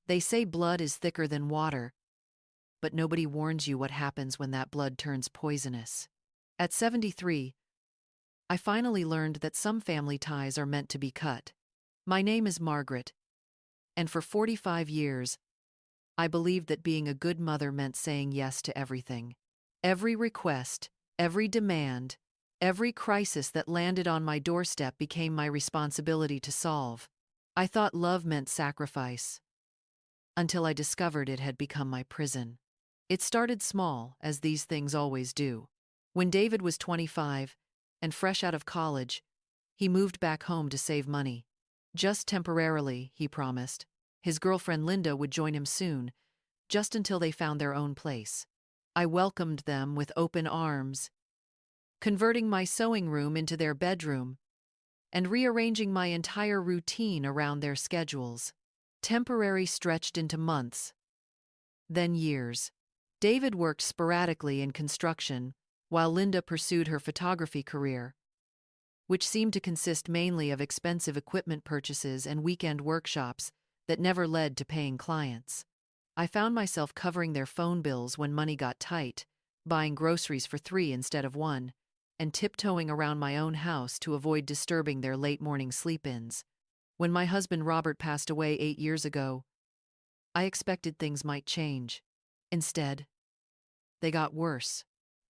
They say blood is thicker than water, but nobody warns you what happens when that blood turns poisonous. At 73, I finally learned that some family ties are meant to be cut. My name is Margaret, and for 45 years, I believed that being a good mother meant saying yes to everything. Every request, every demand, every crisis that landed on my doorstep became my responsibility to solve. I thought love meant sacrifice, until I discovered it had become my prison. It started small, as these things always do. When David was 25 and fresh out of college, he moved back home to save money. Just temporarily, he promised. His girlfriend Linda would join him soon, just until they found their own place. I welcomed them with open arms, converting my sewing room into their bedroom and rearranging my entire routine around their schedules. Temporary stretched into months, then years. David worked sporadically in construction, while Linda pursued her photography career, which seemed to consist mainly of expensive equipment purchases and weekend workshops that never led to paying clients. I found myself covering their phone bills when money got tight, buying groceries for 3 instead of 1, and tiptoeing around my own house to avoid disturbing their late-morning sleep-ins. When my husband Robert passed away 8 years ago, I expected things might change. Instead, they got worse.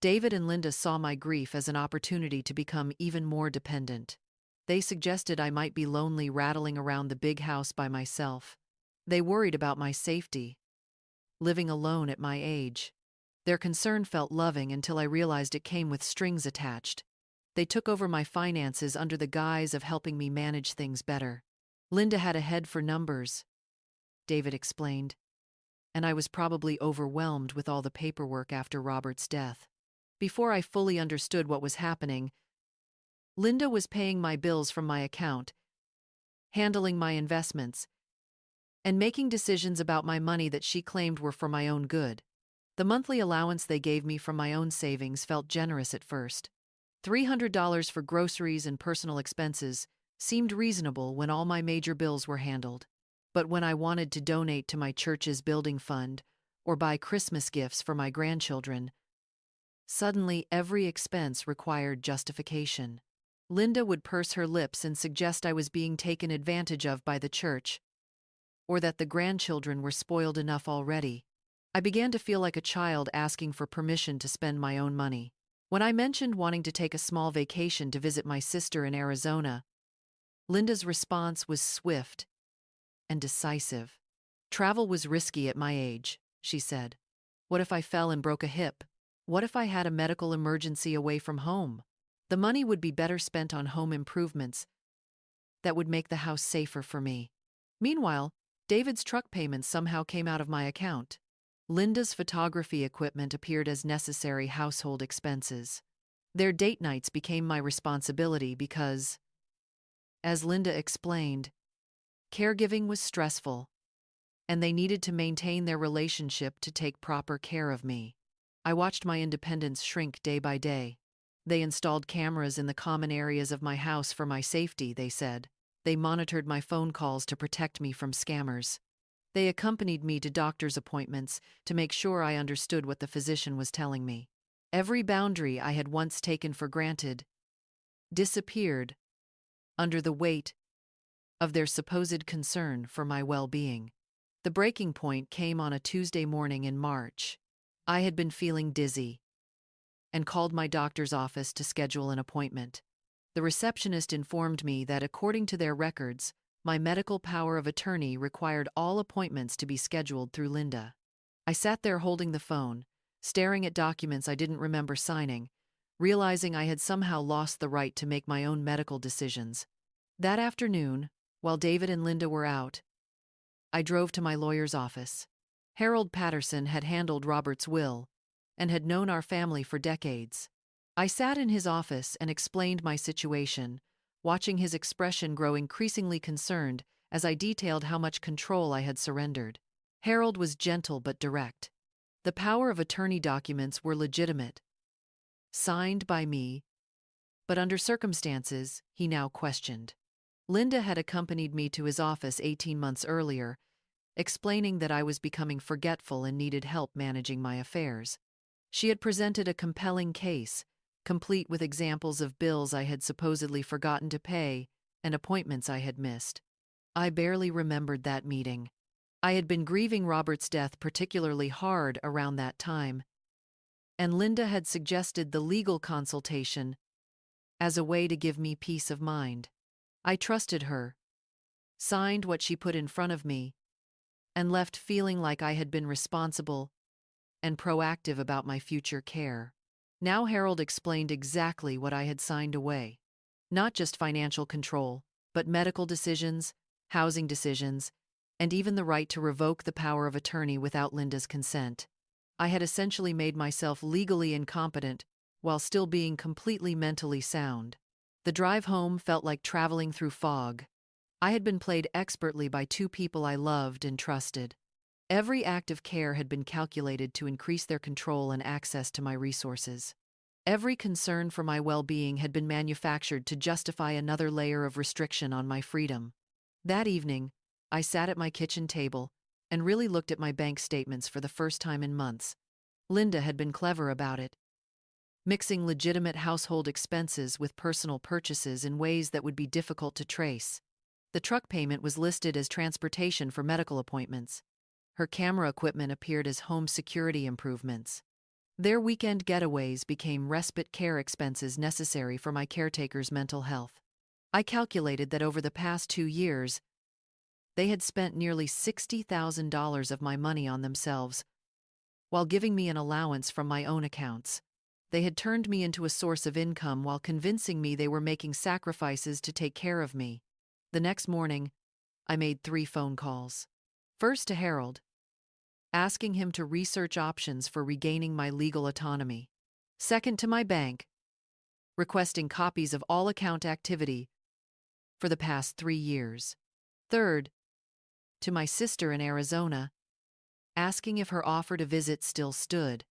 David and Linda saw my grief as an opportunity to become even more dependent. They suggested I might be lonely rattling around the big house by myself. They worried about my safety, living alone at my age. Their concern felt loving until I realized it came with strings attached. They took over my finances under the guise of helping me manage things better. Linda had a head for numbers, David explained, and I was probably overwhelmed with all the paperwork after Robert's death. Before I fully understood what was happening, Linda was paying my bills from my account, handling my investments, and making decisions about my money that she claimed were for my own good. The monthly allowance they gave me from my own savings felt generous at first. $300 for groceries and personal expenses seemed reasonable when all my major bills were handled. But when I wanted to donate to my church's building fund or buy Christmas gifts for my grandchildren, suddenly every expense required justification. Linda would purse her lips and suggest I was being taken advantage of by the church, or that the grandchildren were spoiled enough already. I began to feel like a child asking for permission to spend my own money. When I mentioned wanting to take a small vacation to visit my sister in Arizona, Linda's response was swift and decisive. Travel was risky at my age, she said. What if I fell and broke a hip? What if I had a medical emergency away from home? The money would be better spent on home improvements that would make the house safer for me. Meanwhile, David's truck payments somehow came out of my account. Linda's photography equipment appeared as necessary household expenses. Their date nights became my responsibility because, as Linda explained, caregiving was stressful, and they needed to maintain their relationship to take proper care of me. I watched my independence shrink day by day. They installed cameras in the common areas of my house for my safety, they said. They monitored my phone calls to protect me from scammers. They accompanied me to doctor's appointments to make sure I understood what the physician was telling me. Every boundary I had once taken for granted disappeared under the weight of their supposed concern for my well-being. The breaking point came on a Tuesday morning in March. I had been feeling dizzy and called my doctor's office to schedule an appointment. The receptionist informed me that according to their records, my medical power of attorney required all appointments to be scheduled through Linda. I sat there holding the phone, staring at documents I didn't remember signing, realizing I had somehow lost the right to make my own medical decisions. That afternoon, while David and Linda were out, I drove to my lawyer's office. Harold Patterson had handled Robert's will and had known our family for decades. I sat in his office and explained my situation, watching his expression grow increasingly concerned as I detailed how much control I had surrendered. Harold was gentle but direct. The power of attorney documents were legitimate, signed by me, but under circumstances he now questioned. Linda had accompanied me to his office 18 months earlier, explaining that I was becoming forgetful and needed help managing my affairs. She had presented a compelling case, complete with examples of bills I had supposedly forgotten to pay and appointments I had missed. I barely remembered that meeting. I had been grieving Robert's death particularly hard around that time, and Linda had suggested the legal consultation as a way to give me peace of mind. I trusted her, signed what she put in front of me, and left feeling like I had been responsible and proactive about my future care. Now Harold explained exactly what I had signed away. Not just financial control, but medical decisions, housing decisions, and even the right to revoke the power of attorney without Linda's consent. I had essentially made myself legally incompetent while still being completely mentally sound. The drive home felt like traveling through fog. I had been played expertly by two people I loved and trusted. Every act of care had been calculated to increase their control and access to my resources. Every concern for my well-being had been manufactured to justify another layer of restriction on my freedom. That evening, I sat at my kitchen table and really looked at my bank statements for the first time in months. Linda had been clever about it, mixing legitimate household expenses with personal purchases in ways that would be difficult to trace. The truck payment was listed as transportation for medical appointments. Her camera equipment appeared as home security improvements. Their weekend getaways became respite care expenses necessary for my caretaker's mental health. I calculated that over the past 2 years, they had spent nearly $60,000 of my money on themselves, while giving me an allowance from my own accounts. They had turned me into a source of income while convincing me they were making sacrifices to take care of me. The next morning, I made 3 phone calls. First to Harold, asking him to research options for regaining my legal autonomy. Second to my bank, requesting copies of all account activity for the past 3 years. Third, to my sister in Arizona, asking if her offer to visit still stood.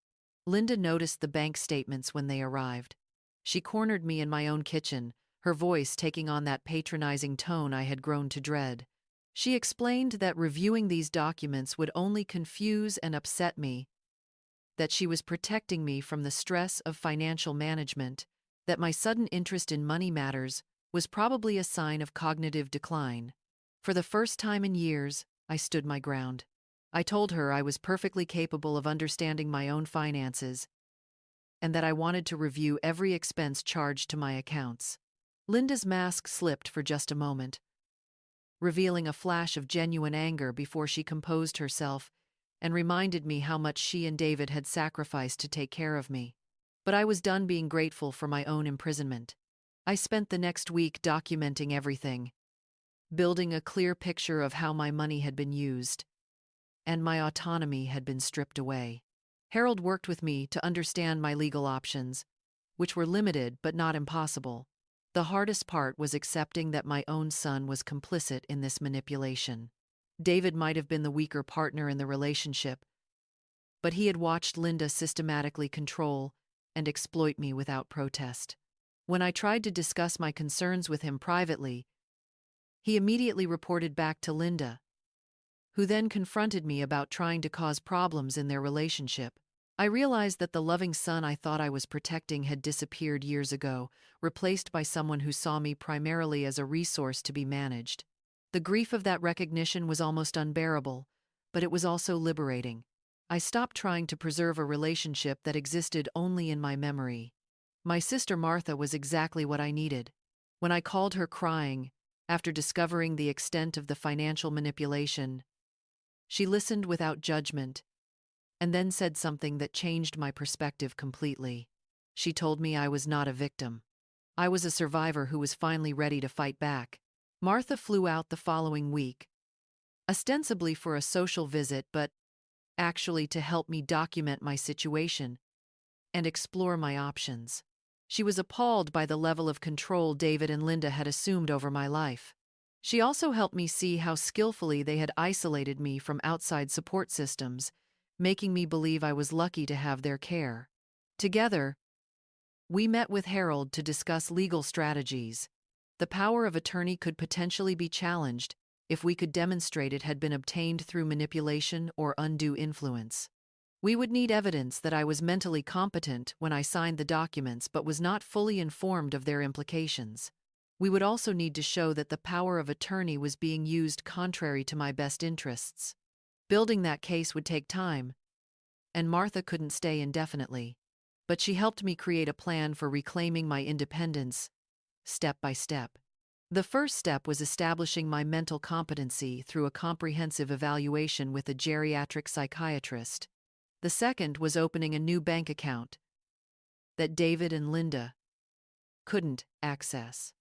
Linda noticed the bank statements when they arrived. She cornered me in my own kitchen, her voice taking on that patronizing tone I had grown to dread. She explained that reviewing these documents would only confuse and upset me, that she was protecting me from the stress of financial management, that my sudden interest in money matters was probably a sign of cognitive decline. For the first time in years, I stood my ground. I told her I was perfectly capable of understanding my own finances and that I wanted to review every expense charged to my accounts. Linda's mask slipped for just a moment, revealing a flash of genuine anger before she composed herself and reminded me how much she and David had sacrificed to take care of me. But I was done being grateful for my own imprisonment. I spent the next week documenting everything, building a clear picture of how my money had been used, and my autonomy had been stripped away. Harold worked with me to understand my legal options, which were limited but not impossible. The hardest part was accepting that my own son was complicit in this manipulation. David might have been the weaker partner in the relationship, but he had watched Linda systematically control and exploit me without protest. When I tried to discuss my concerns with him privately, he immediately reported back to Linda, who then confronted me about trying to cause problems in their relationship. I realized that the loving son I thought I was protecting had disappeared years ago, replaced by someone who saw me primarily as a resource to be managed. The grief of that recognition was almost unbearable, but it was also liberating. I stopped trying to preserve a relationship that existed only in my memory. My sister Martha was exactly what I needed. When I called her crying, after discovering the extent of the financial manipulation, she listened without judgment, and then said something that changed my perspective completely. She told me I was not a victim. I was a survivor who was finally ready to fight back. Martha flew out the following week, ostensibly for a social visit, but actually to help me document my situation and explore my options. She was appalled by the level of control David and Linda had assumed over my life. She also helped me see how skillfully they had isolated me from outside support systems, making me believe I was lucky to have their care. Together, we met with Harold to discuss legal strategies. The power of attorney could potentially be challenged, if we could demonstrate it had been obtained through manipulation or undue influence. We would need evidence that I was mentally competent when I signed the documents but was not fully informed of their implications. We would also need to show that the power of attorney was being used contrary to my best interests. Building that case would take time, and Martha couldn't stay indefinitely. But she helped me create a plan for reclaiming my independence, step by step. The first step was establishing my mental competency through a comprehensive evaluation with a geriatric psychiatrist. The second was opening a new bank account that David and Linda couldn't access.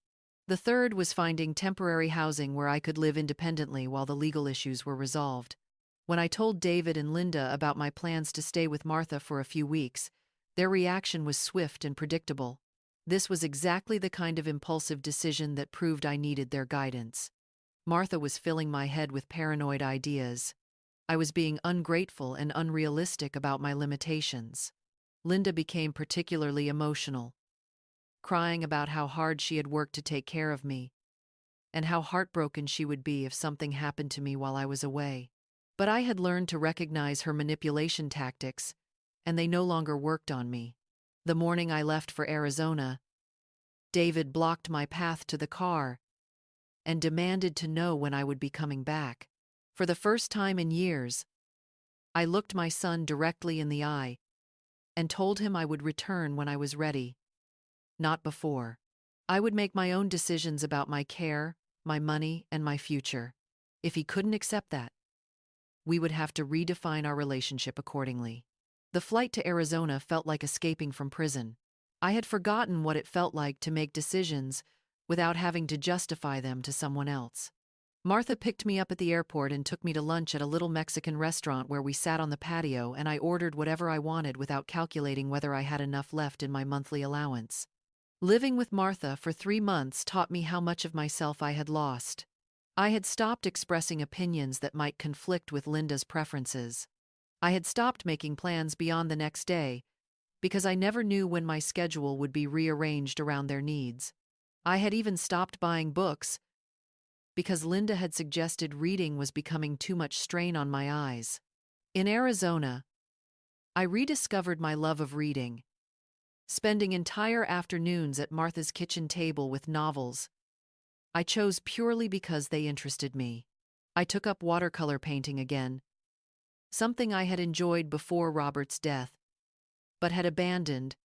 The third was finding temporary housing where I could live independently while the legal issues were resolved. When I told David and Linda about my plans to stay with Martha for a few weeks, their reaction was swift and predictable. This was exactly the kind of impulsive decision that proved I needed their guidance. Martha was filling my head with paranoid ideas. I was being ungrateful and unrealistic about my limitations. Linda became particularly emotional, crying about how hard she had worked to take care of me, and how heartbroken she would be if something happened to me while I was away. But I had learned to recognize her manipulation tactics, and they no longer worked on me. The morning I left for Arizona, David blocked my path to the car and demanded to know when I would be coming back. For the first time in years, I looked my son directly in the eye and told him I would return when I was ready, not before. I would make my own decisions about my care, my money, and my future. If he couldn't accept that, we would have to redefine our relationship accordingly. The flight to Arizona felt like escaping from prison. I had forgotten what it felt like to make decisions without having to justify them to someone else. Martha picked me up at the airport and took me to lunch at a little Mexican restaurant where we sat on the patio and I ordered whatever I wanted without calculating whether I had enough left in my monthly allowance. Living with Martha for 3 months taught me how much of myself I had lost. I had stopped expressing opinions that might conflict with Linda's preferences. I had stopped making plans beyond the next day because I never knew when my schedule would be rearranged around their needs. I had even stopped buying books because Linda had suggested reading was becoming too much strain on my eyes. In Arizona, I rediscovered my love of reading, spending entire afternoons at Martha's kitchen table with novels I chose purely because they interested me. I took up watercolor painting again, something I had enjoyed before Robert's death, but had abandoned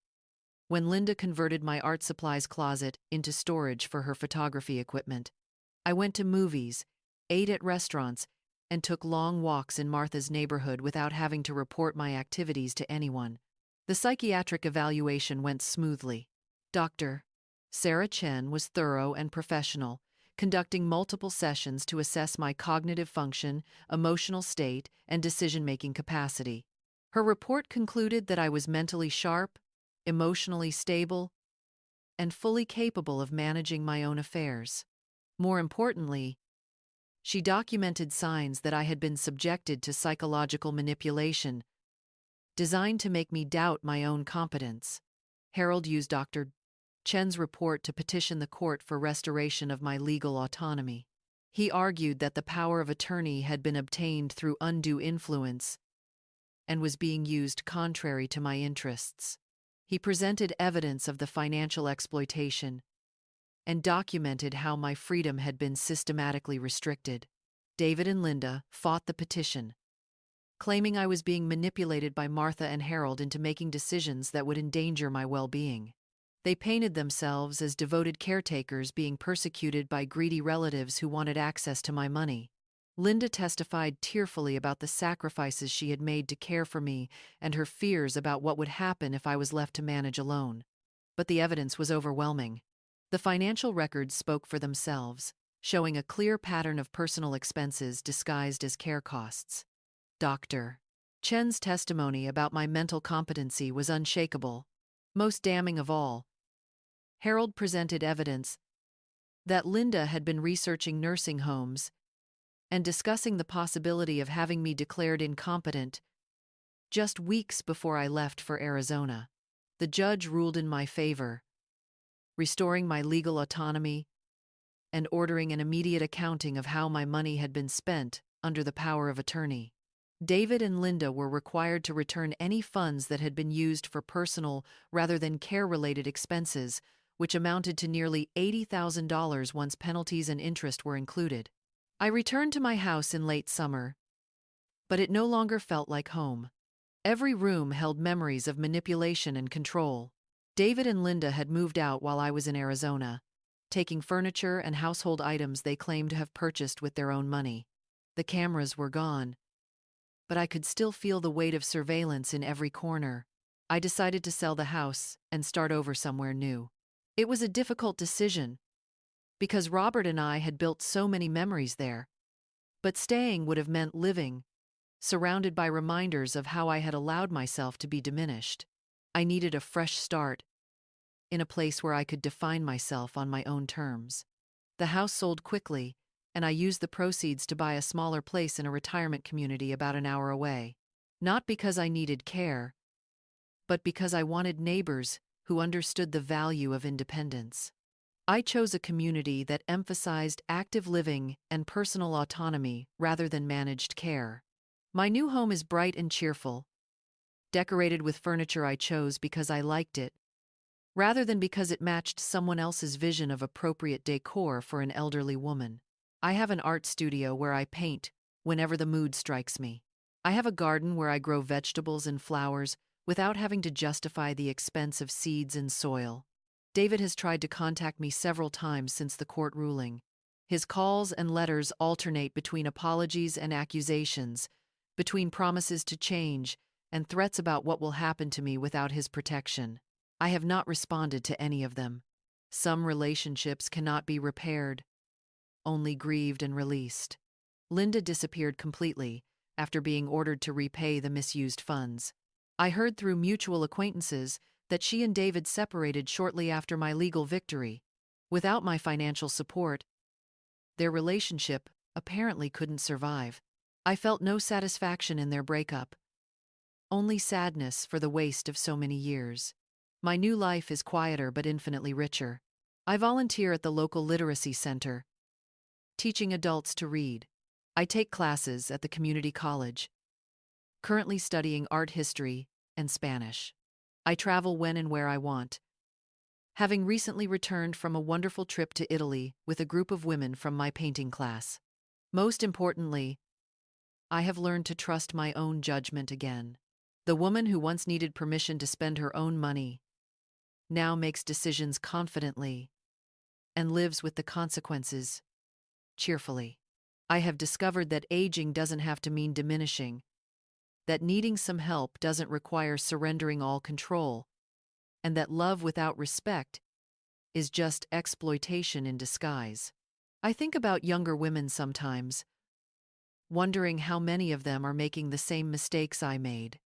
when Linda converted my art supplies closet into storage for her photography equipment. I went to movies, ate at restaurants, and took long walks in Martha's neighborhood without having to report my activities to anyone. The psychiatric evaluation went smoothly. Dr. Sarah Chen was thorough and professional, conducting multiple sessions to assess my cognitive function, emotional state, and decision-making capacity. Her report concluded that I was mentally sharp, emotionally stable, and fully capable of managing my own affairs. More importantly, she documented signs that I had been subjected to psychological manipulation, designed to make me doubt my own competence. Harold used Dr. Chen's report to petition the court for restoration of my legal autonomy. He argued that the power of attorney had been obtained through undue influence and was being used contrary to my interests. He presented evidence of the financial exploitation and documented how my freedom had been systematically restricted. David and Linda fought the petition, claiming I was being manipulated by Martha and Harold into making decisions that would endanger my well-being. They painted themselves as devoted caretakers being persecuted by greedy relatives who wanted access to my money. Linda testified tearfully about the sacrifices she had made to care for me and her fears about what would happen if I was left to manage alone. But the evidence was overwhelming. The financial records spoke for themselves, showing a clear pattern of personal expenses disguised as care costs. Dr. Chen's testimony about my mental competency was unshakable. Most damning of all, Harold presented evidence that Linda had been researching nursing homes and discussing the possibility of having me declared incompetent just weeks before I left for Arizona. The judge ruled in my favor, restoring my legal autonomy and ordering an immediate accounting of how my money had been spent under the power of attorney. David and Linda were required to return any funds that had been used for personal rather than care-related expenses, which amounted to nearly $80,000 once penalties and interest were included. I returned to my house in late summer, but it no longer felt like home. Every room held memories of manipulation and control. David and Linda had moved out while I was in Arizona, taking furniture and household items they claimed to have purchased with their own money. The cameras were gone, but I could still feel the weight of surveillance in every corner. I decided to sell the house and start over somewhere new. It was a difficult decision, because Robert and I had built so many memories there. But staying would have meant living, surrounded by reminders of how I had allowed myself to be diminished. I needed a fresh start, in a place where I could define myself on my own terms. The house sold quickly, and I used the proceeds to buy a smaller place in a retirement community about an hour away. Not because I needed care, but because I wanted neighbors who understood the value of independence. I chose a community that emphasized active living and personal autonomy rather than managed care. My new home is bright and cheerful, decorated with furniture I chose because I liked it, rather than because it matched someone else's vision of appropriate decor for an elderly woman. I have an art studio where I paint whenever the mood strikes me. I have a garden where I grow vegetables and flowers without having to justify the expense of seeds and soil. David has tried to contact me several times since the court ruling. His calls and letters alternate between apologies and accusations, between promises to change and threats about what will happen to me without his protection. I have not responded to any of them. Some relationships cannot be repaired, only grieved and released. Linda disappeared completely after being ordered to repay the misused funds. I heard through mutual acquaintances that she and David separated shortly after my legal victory. Without my financial support, their relationship apparently couldn't survive. I felt no satisfaction in their breakup, only sadness for the waste of so many years. My new life is quieter but infinitely richer. I volunteer at the local literacy center, teaching adults to read. I take classes at the community college, currently studying art history and Spanish. I travel when and where I want, having recently returned from a wonderful trip to Italy with a group of women from my painting class. Most importantly, I have learned to trust my own judgment again. The woman who once needed permission to spend her own money now makes decisions confidently and lives with the consequences cheerfully. I have discovered that aging doesn't have to mean diminishing, that needing some help doesn't require surrendering all control, and that love without respect is just exploitation in disguise. I think about younger women sometimes, wondering how many of them are making the same mistakes I made,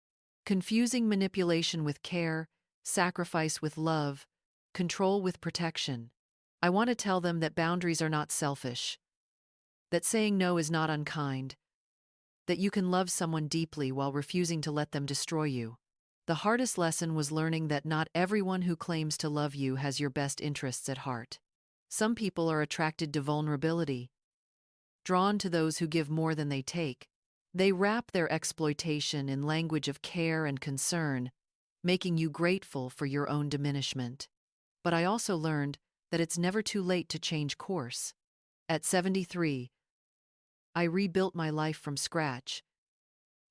confusing manipulation with care, sacrifice with love, control with protection. I want to tell them that boundaries are not selfish, that saying no is not unkind, that you can love someone deeply while refusing to let them destroy you. The hardest lesson was learning that not everyone who claims to love you has your best interests at heart. Some people are attracted to vulnerability, drawn to those who give more than they take. They wrap their exploitation in language of care and concern, making you grateful for your own diminishment. But I also learned that it's never too late to change course. At 73, I rebuilt my life from scratch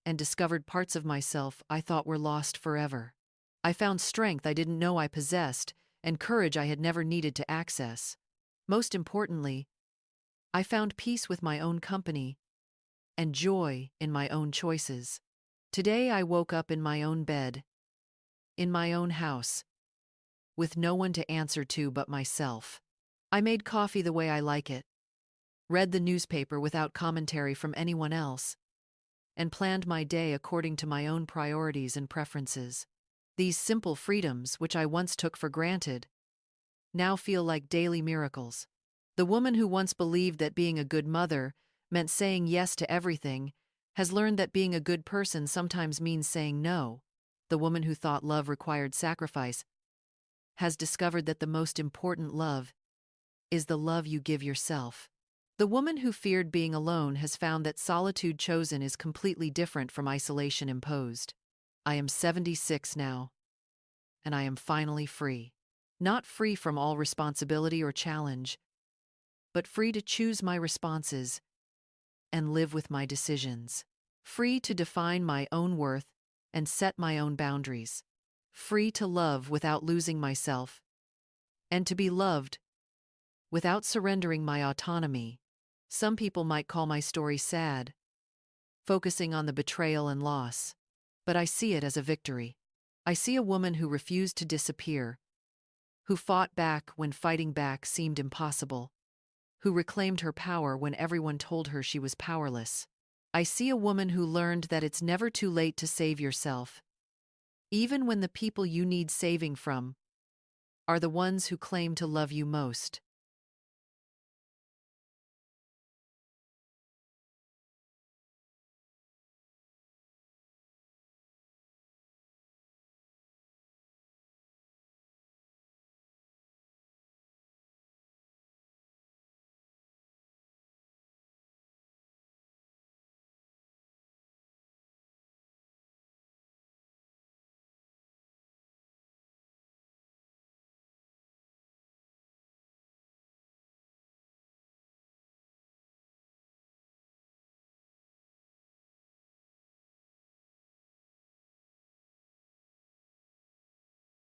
and discovered parts of myself I thought were lost forever. I found strength I didn't know I possessed and courage I had never needed to access. Most importantly, I found peace with my own company and joy in my own choices. Today I woke up in my own bed, in my own house, with no one to answer to but myself. I made coffee the way I like it, read the newspaper without commentary from anyone else, and planned my day according to my own priorities and preferences. These simple freedoms, which I once took for granted, now feel like daily miracles. The woman who once believed that being a good mother meant saying yes to everything has learned that being a good person sometimes means saying no. The woman who thought love required sacrifice has discovered that the most important love is the love you give yourself. The woman who feared being alone has found that solitude chosen is completely different from isolation imposed. I am 76 now, and I am finally free. Not free from all responsibility or challenge, but free to choose my responses and live with my decisions. Free to define my own worth and set my own boundaries. Free to love without losing myself, and to be loved without surrendering my autonomy. Some people might call my story sad, focusing on the betrayal and loss, but I see it as a victory. I see a woman who refused to disappear, who fought back when fighting back seemed impossible, who reclaimed her power when everyone told her she was powerless. I see a woman who learned that it's never too late to save yourself, even when the people you need saving from are the ones who claim to love you most.